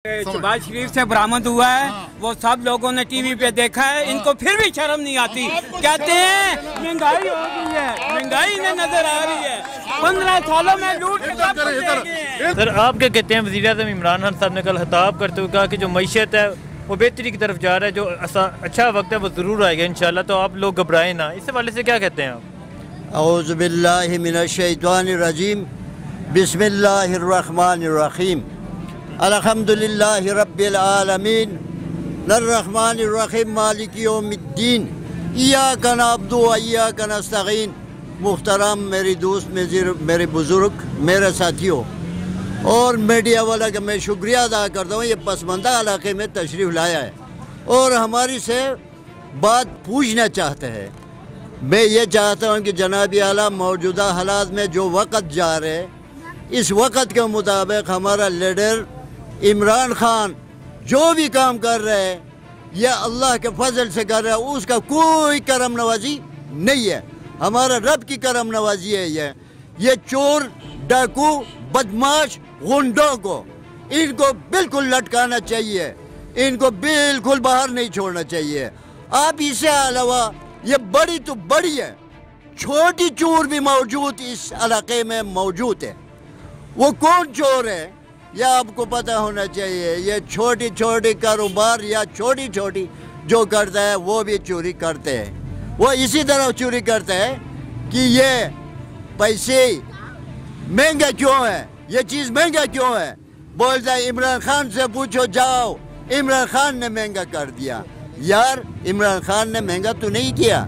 शहबाज शरीफ से बरामद हुआ है, वो सब लोगों ने टीवी पे देखा है। इनको फिर भी शर्म नहीं आती। कहते हैं महंगाई हो गई है, महंगाई ने नजर आ रही है। 15 सालों में लूट सर, आप क्या कहते हैं? वज़ीर-ए-आज़म इमरान खान साहब ने कल खिताब करते हुए कहा कि जो मईशत है वो बेहतरी की तरफ जा रहा है, जो अच्छा वक्त है वो ज़रूर आएगा इंशाल्लाह, तो आप लोग घबराएं ना। इस हवाले से क्या कहते हैं आप? औज़ु बिल्लाहि मिनश्शैतानिर रजीम, बिस्मिल्लाहिर रहमानिर रहीम, अल्हम्दुलिल्लाहि रब्बिल आलमीन, अर्रहमानिर रहीम, मालिकि यौमिद्दीन, इय्याका नअब्दु व इय्याका नस्तईन। मुहतरम मेरी दोस्त, मेरे बुज़ुर्ग, मेरे साथियों और मीडिया वाला का मैं शुक्रिया अदा करता हूँ। ये पसमानदा इलाके में तशरीफ़ लाया है और हमारी से बात पूछना चाहते हैं। मैं ये चाहता हूँ कि जनाब आला मौजूदा हालात में जो वक़्त जा रहे, इस वक़्त के मुताबिक हमारा लीडर इमरान खान जो भी काम कर रहे हैं यह अल्लाह के फजल से कर रहा है, उसका कोई करम नवाजी नहीं है, हमारा रब की करम नवाजी है। ये चोर, डाकू, बदमाश, गुंडों को इनको बिल्कुल लटकाना चाहिए, इनको बिल्कुल बाहर नहीं छोड़ना चाहिए। आप इससे अलावा ये बड़ी तो बड़ी है, छोटी चोर भी मौजूद इस इलाके में मौजूद है। वो कौन चोर है यह आपको पता होना चाहिए। ये छोटी छोटी कारोबार या छोटी छोटी जो करता है वो भी चोरी करते हैं। वो इसी तरह चोरी करते हैं कि ये पैसे महंगा क्यों है, ये चीज़ महंगा क्यों है। बोलता है इमरान खान से पूछो जाओ, इमरान खान ने महंगा कर दिया। यार इमरान खान ने महंगा तो नहीं किया,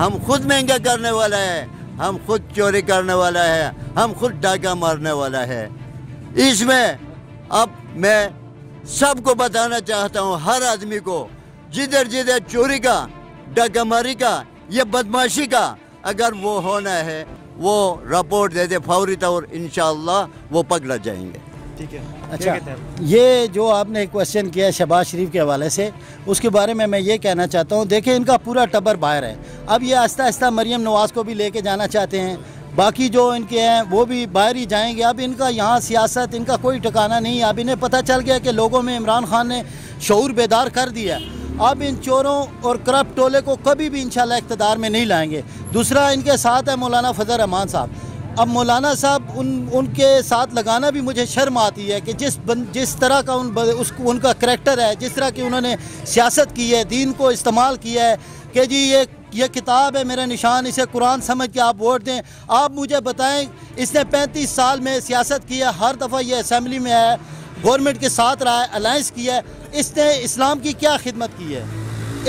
हम खुद महंगा करने वाला है, हम खुद चोरी करने वाला है, हम खुद डाका मारने वाला है। इसमें अब मैं सबको बताना चाहता हूँ, हर आदमी को, जिधर जिधर चोरी का, डाकामारी का, ये बदमाशी का अगर वो होना है वो रिपोर्ट दे दे फौरी तौर, इंशाअल्लाह वो पकड़ा जाएंगे। ठीक है। अच्छा, ये जो आपने क्वेश्चन किया शहबाज शरीफ के हवाले से, उसके बारे में मैं ये कहना चाहता हूँ, देखिए इनका पूरा टब्बर बाहर है। अब ये आहिस्ता आहिस्ता मरियम नवाज़ को भी लेके जाना चाहते हैं, बाकी जो इनके हैं वो भी बाहर ही जाएंगे। अब इनका यहाँ सियासत, इनका कोई ठिकाना नहीं है। अब इन्हें पता चल गया कि लोगों में इमरान खान ने शऊर बेदार कर दिया। अब इन चोरों और करप्ट टोले को कभी भी इंशाल्लाह इक़्तिदार में नहीं लाएंगे। दूसरा इनके साथ है मौलाना फजल रहमान साहब। अब मौलाना साहब उनके साथ लगाना भी मुझे शर्म आती है कि जिस तरह का उनका करैक्टर है, जिस तरह की उन्होंने सियासत की है, दीन को इस्तेमाल किया है कि जी ये किताब है मेरा निशान, इसे कुरान समझ के आप वोट दें। आप मुझे बताएं, इसने 35 साल में सियासत की है, हर दफ़ा ये असम्बली में है, गवर्नमेंट के साथ रहा है, अलायंस किया है। इसने इस्लाम की क्या खिदमत की है?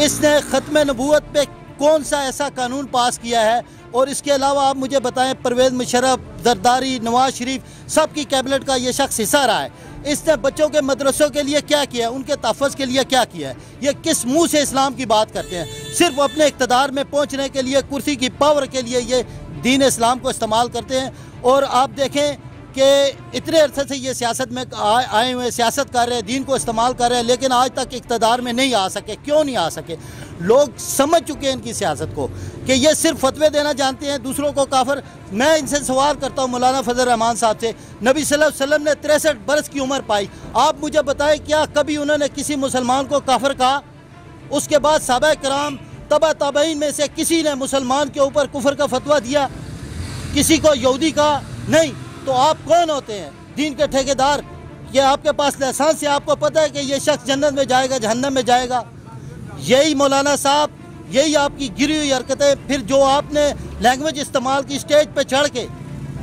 इसने ख़त्म नबूवत पे कौन सा ऐसा कानून पास किया है? और इसके अलावा आप मुझे बताएं, परवेज़ मुशर्रफ, जरदारी, नवाज शरीफ, सब की कैबिनेट का ये शख्स हिस्सा रहा है। इसने बच्चों के मदरसों के लिए क्या किया, उनके तहफ़्फ़ुज़ के लिए क्या किया है? ये किस मुंह से इस्लाम की बात करते हैं? सिर्फ अपने इक़्तिदार में पहुंचने के लिए, कुर्सी की पावर के लिए ये दीन इस्लाम को इस्तेमाल करते हैं। और आप देखें कि इतने अरसे से ये सियासत में आए हुए, सियासत कर रहे हैं, दीन को इस्तेमाल कर रहे हैं, लेकिन आज तक इक़्तिदार में नहीं आ सके। क्यों नहीं आ सके? लोग समझ चुके हैं इनकी सियासत को कि ये सिर्फ फतवे देना जानते हैं, दूसरों को काफिर। मैं इनसे सवाल करता हूँ मौलाना फजल रहमान साहब से, नबी सल्लल्लाहु अलैहि वसल्लम ने 63 बरस की उम्र पाई, आप मुझे बताएं क्या कभी उन्होंने किसी मुसलमान को काफिर कहा? उसके बाद सहाबा किराम, तबा ताबईन में से किसी ने मुसलमान के ऊपर कुफर का फतवा दिया? किसी को यहूदी कहा? नहीं। तो आप कौन होते हैं? दीन के ठेकेदार? ये आपके पास लाइसेंस है, आपको पता है कि ये शख्स जन्नत में जाएगा, जहन्नम में जाएगा? यही मौलाना साहब, यही आपकी गिरी हुई हरकतें। फिर जो आपने लैंग्वेज इस्तेमाल की स्टेज पे चढ़ के,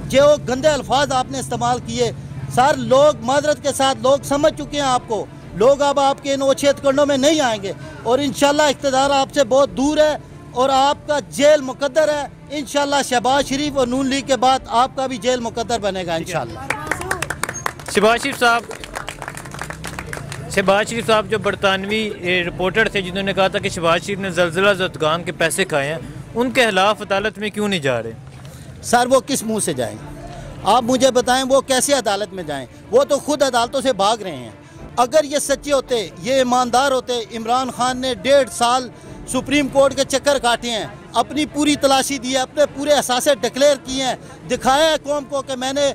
जो गंदे अल्फाज आपने इस्तेमाल किए, सर लोग माजरत के साथ लोग समझ चुके हैं आपको। लोग अब आपके इन ओछे हथकंडों में नहीं आएंगे और इंशाल्लाह इक़्तिदार आपसे बहुत दूर है और आपका जेल मुकद्दर है। इंशाल्लाह शहबाज शरीफ और नून लीग के बाद आपका भी जेल मुकद्दर बनेगा इंशाल्लाह। शहबाज शरीफ साहब जो बरतानवी रिपोर्टर थे जिन्होंने कहा था कि शहबाज शरीफ ने ज़लज़ला ज़दगान के पैसे खाए हैं, उनके खिलाफ अदालत में क्यों नहीं जा रहे? सर वो किस मुंह से जाएं? आप मुझे बताएं, वो कैसे अदालत में जाएं? वो तो खुद अदालतों से भाग रहे हैं। अगर ये सच्चे होते, ये ईमानदार होते, इमरान खान ने 1.5 साल सुप्रीम कोर्ट के चक्कर काटे हैं, अपनी पूरी तलाशी दी है, अपने पूरे असासे डिक्लेयर किए हैं, दिखाया है कौम को कि मैंने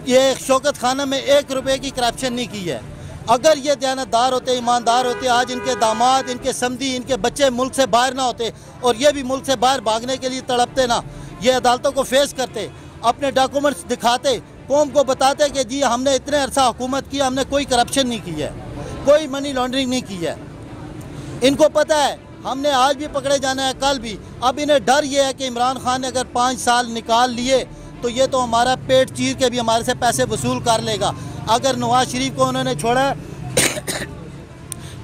ये शौकत खाना में 1 रुपये की करप्शन नहीं की है। अगर ये दयानतदार होते, ईमानदार होते, आज इनके दामाद, इनके समधी, इनके बच्चे मुल्क से बाहर ना होते और ये भी मुल्क से बाहर भागने के लिए तड़पते ना, ये अदालतों को फेस करते, अपने डॉक्यूमेंट्स दिखाते, कौम को बताते कि जी हमने इतने अरसा हुकूमत की, हमने कोई करप्शन नहीं की है, कोई मनी लॉन्ड्रिंग नहीं की है। इनको पता है हमने आज भी पकड़े जाना है, कल भी। अब इन्हें डर ये है कि इमरान खान ने अगर 5 साल निकाल लिए तो ये तो हमारा पेट चीर के भी हमारे से पैसे वसूल कर लेगा। अगर नवाज शरीफ को उन्होंने छोड़ा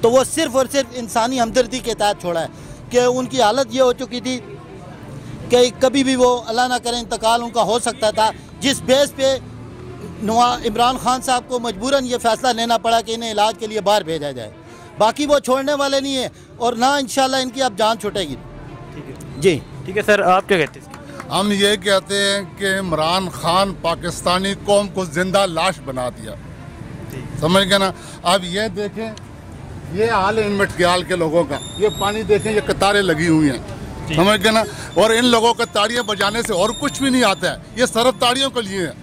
तो वो सिर्फ़ और सिर्फ इंसानी हमदर्दी के तहत छोड़ा है कि उनकी हालत ये हो चुकी थी कि कभी भी वो अल्लाह ना करे इंतकाल उनका हो सकता था, जिस बेस पे इमरान खान साहब को मजबूरन ये फ़ैसला लेना पड़ा कि इन्हें इलाज के लिए बाहर भेजा जाए। बाकी वो छोड़ने वाले नहीं है और ना इंशाल्लाह इनकी अब जान छूटेगी। ठीक है जी ठीक है सर, आप क्या कहते हैं? हम ये कहते हैं कि इमरान खान पाकिस्तानी कौम को जिंदा लाश बना दिया, समझ गए ना। अब ये देखें, ये हाल है इन मटकियाल के लोगों का, ये पानी देखें, ये कतारें लगी हुई हैं, समझ गए ना। और इन लोगों को ताड़ियाँ बजाने से और कुछ भी नहीं आता है, ये सिर्फ ताड़ियों के लिए है,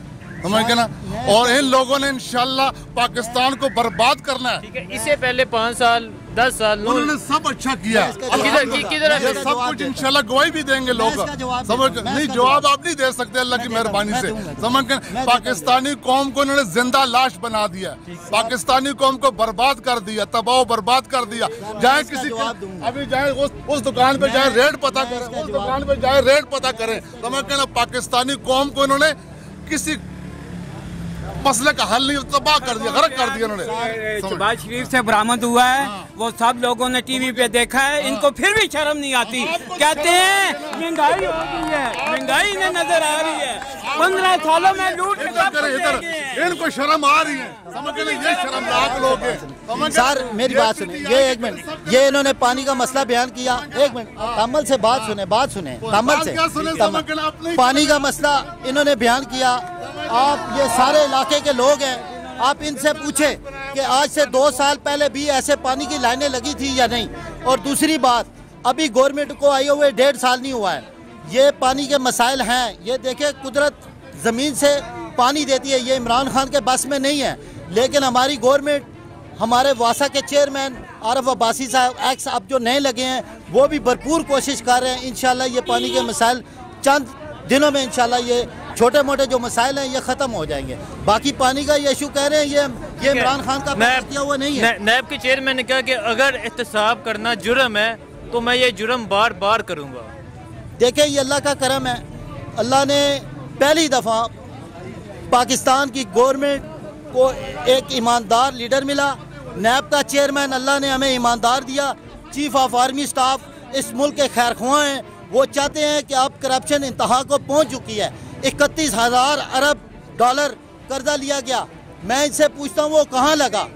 समझ गए ना। और इन लोगों ने इंशाल्लाह पाकिस्तान को बर्बाद करना है। ठीक है, इससे पहले 5 साल 10 साल उन्होंने सब अच्छा किया, किधर सब कुछ इंशाल्लाह गवाही भी देंगे लोग, समझ नहीं। जवाब आप नहीं दे सकते अल्लाह की मेहरबानी से, समझ गए। पाकिस्तानी कौम को इन्होंने जिंदा लाश बना दिया, पाकिस्तानी कौम को बर्बाद कर दिया, तबाह बर्बाद कर दिया। जाए किसी अभी जाए उस दुकान पे जाए रेट पता करें, उस दुकान पे जाए रेट पता करें, समझ गए ना। पाकिस्तानी कौम को इन्होंने किसी मसले का हल नहीं, तबाह कर दिया, गरक कर दिया उन्होंने। शहबाज शरीफ से बरामद हुआ है, वो सब लोगों ने टीवी पे देखा है, इनको फिर भी शर्म नहीं आती। कहते हैं महंगाई हो गई है, महंगाई ने नजर आ रही है, 15 सालों में लूट इनको शर्म आ रही है, समझ गए। ये शर्मनाक लोग हैं। सर मेरी बात सुने, ये 1 मिनट, ये इन्होंने पानी का मसला बयान किया। 1 मिनट कमल से बात सुने, कमल से पानी का मसला इन्होंने बयान किया। आप ये सारे इलाके के लोग हैं, आप इनसे पूछे कि आज से 2 साल पहले भी ऐसे पानी की लाइनें लगी थी या नहीं। और दूसरी बात, अभी गवर्नमेंट को आए हुए 1.5 साल नहीं हुआ है, ये पानी के मसाइल हैं। ये देखे कुदरत ज़मीन से पानी देती है, ये इमरान खान के बस में नहीं है। लेकिन हमारी गवर्नमेंट, हमारे वासा के चेयरमैन आरफ अब्बासी साहब एक्स अब जो नए लगे हैं, वो भी भरपूर कोशिश कर रहे हैं। इंशाल्लाह ये पानी के मसाइल चंद दिनों में इंशाल्लाह ये छोटे मोटे जो मसाइल हैं ये ख़त्म हो जाएंगे। बाकी पानी का ये इशू कह रहे हैं, ये इमरान खान का किया हुआ नहीं है। नैब के चेयरमैन ने कहा कि अगर एहतसाब करना जुर्म है तो मैं ये जुर्म बार बार करूँगा। देखिए ये अल्लाह का करम है, अल्लाह ने पहली दफ़ा पाकिस्तान की गवर्नमेंट को एक ईमानदार लीडर मिला। नैब का चेयरमैन अल्लाह ने हमें ईमानदार दिया। चीफ ऑफ आर्मी स्टाफ इस मुल्क के खैरख्वाह हैं, वो चाहते हैं कि अब करप्शन इंतहा को पहुंच चुकी है। 31,000 अरब डॉलर कर्जा लिया गया। मैं इनसे पूछता हूँ वो कहाँ लगा,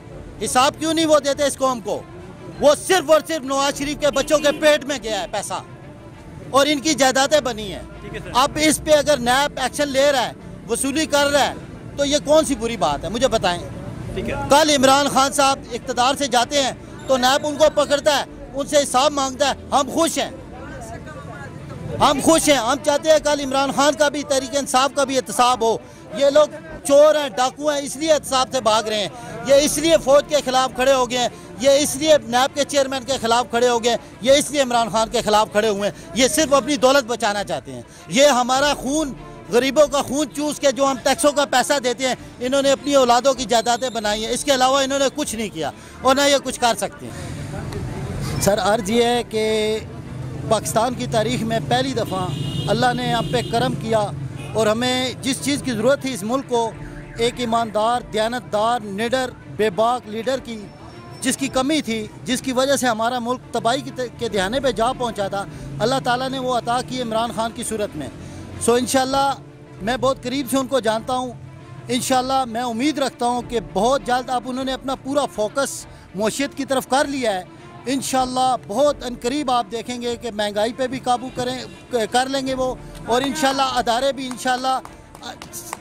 हिसाब क्यों नहीं वो देते इस कौम को। वो सिर्फ और सिर्फ नवाज शरीफ के बच्चों के पेट में गया है पैसा और इनकी जायदादें बनी हैं। अब इस पे अगर नैब एक्शन ले रहा है, वसूली कर रहा है, तो ये कौन सी बुरी बात है, मुझे बताएं। ठीक है, कल इमरान खान साहब इक़्तिदार से जाते हैं तो नैब उनको पकड़ता है, उनसे हिसाब मांगता है। हम खुश हैं, हम खुश हैं। हम चाहते हैं कल इमरान खान का भी, तहरीक इंसाफ का भी एहतसाब हो। ये लोग चोर हैं, डाकू हैं, इसलिए एहतसाब से भाग रहे हैं। ये इसलिए फौज के खिलाफ खड़े हो गए हैं, ये इसलिए नैब के चेयरमैन के खिलाफ खड़े हो गए, ये इसलिए इमरान खान के खिलाफ खड़े हुए हैं। ये सिर्फ अपनी दौलत बचाना चाहते हैं। ये हमारा खून, गरीबों का खून चूस के जो हम टैक्सों का पैसा देते हैं, इन्होंने अपनी औलादों की जायदादें बनाई हैं। इसके अलावा इन्होंने कुछ नहीं किया और ना ये कुछ कर सकते हैं। सर अर्ज ये है कि पाकिस्तान की तारीख में पहली दफ़ा अल्लाह ने हम पे करम किया और हमें जिस चीज़ की ज़रूरत थी इस मुल्क को, एक ईमानदार, दयानतदार, निडर, बेबाक लीडर की जिसकी कमी थी, जिसकी वजह से हमारा मुल्क तबाही के दहाने पे जा पहुंचा था, अल्लाह ताला ने वो अता की इमरान खान की सूरत में। सो इंशाल्लाह मैं बहुत करीब से उनको जानता हूँ। इंशाल्लाह मैं उम्मीद रखता हूँ कि बहुत जल्द अब उन्होंने अपना पूरा फोकस मईशत की तरफ कर लिया है। इंशाल्लाह बहुत अनकरीब आप देखेंगे कि महंगाई पे भी काबू कर लेंगे वो, और इंशाल्लाह अदारे भी इंशाल्लाह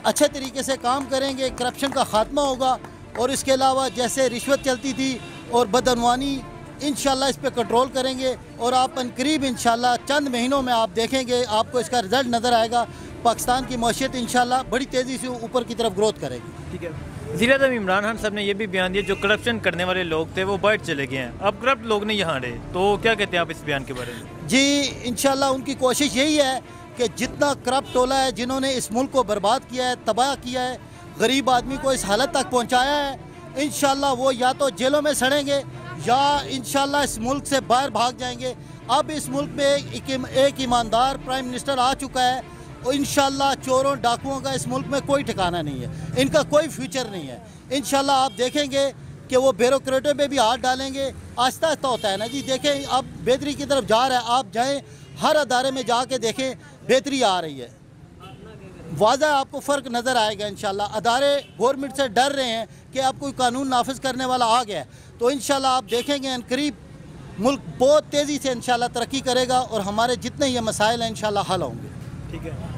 अच्छे तरीके से काम करेंगे, करप्शन का ख़ात्मा होगा। और इसके अलावा जैसे रिश्वत चलती थी और बदअनवानी, इंशाल्लाह इस पे कंट्रोल करेंगे और आप अनकरीब इंशाल्लाह चंद महीनों में आप देखेंगे, आपको इसका रिज़ल्ट नज़र आएगा। पाकिस्तान की मईशत इंशाल्लाह बड़ी तेज़ी से ऊपर की तरफ ग्रोथ करेगी। ठीक है। वज़ीर-ए-आज़म इमरान खान साहब ने यह भी बयान दिया जो करप्शन करने वाले लोग थे वो बाहर चले गए हैं, अब करप्ट लोग नहीं यहाँ रहे, तो क्या कहते हैं आप इस बयान के बारे में? जी इंशाल्लाह उनकी कोशिश यही है कि जितना करप्ट टोला है जिन्होंने इस मुल्क को बर्बाद किया है, तबाह किया है, गरीब आदमी को इस हालत तक पहुँचाया है, इंशाल्लाह वो या तो जेलों में सड़ेंगे या इंशाल्लाह इस मुल्क से बाहर भाग जाएंगे। अब इस मुल्क में एक ईमानदार प्राइम मिनिस्टर आ चुका है और इंशाल्लाह चोरों डाकुओं का इस मुल्क में कोई ठिकाना नहीं है, इनका कोई फ्यूचर नहीं है। इंशाल्लाह आप देखेंगे कि वो ब्यूरोक्रेटों पे भी हाथ डालेंगे, आहिस्ता आहिस्ता होता है ना जी। देखें अब बेहतरी की तरफ जा रहा है, आप जाएं हर अदारे में जाके देखें बेहतरी आ रही है, वाज़ा आपको फ़र्क नज़र आएगा। इंशाल्लाह अदारे गवर्नमेंट से डर रहे हैं कि अब कोई कानून नाफिज करने वाला आ गया है, तो इंशाल्लाह आप देखेंगे करीब मुल्क बहुत तेज़ी से इंशाल्लाह तरक्की करेगा और हमारे जितने ये मसाइल हैं इंशाल्लाह हल होंगे। ठीक है।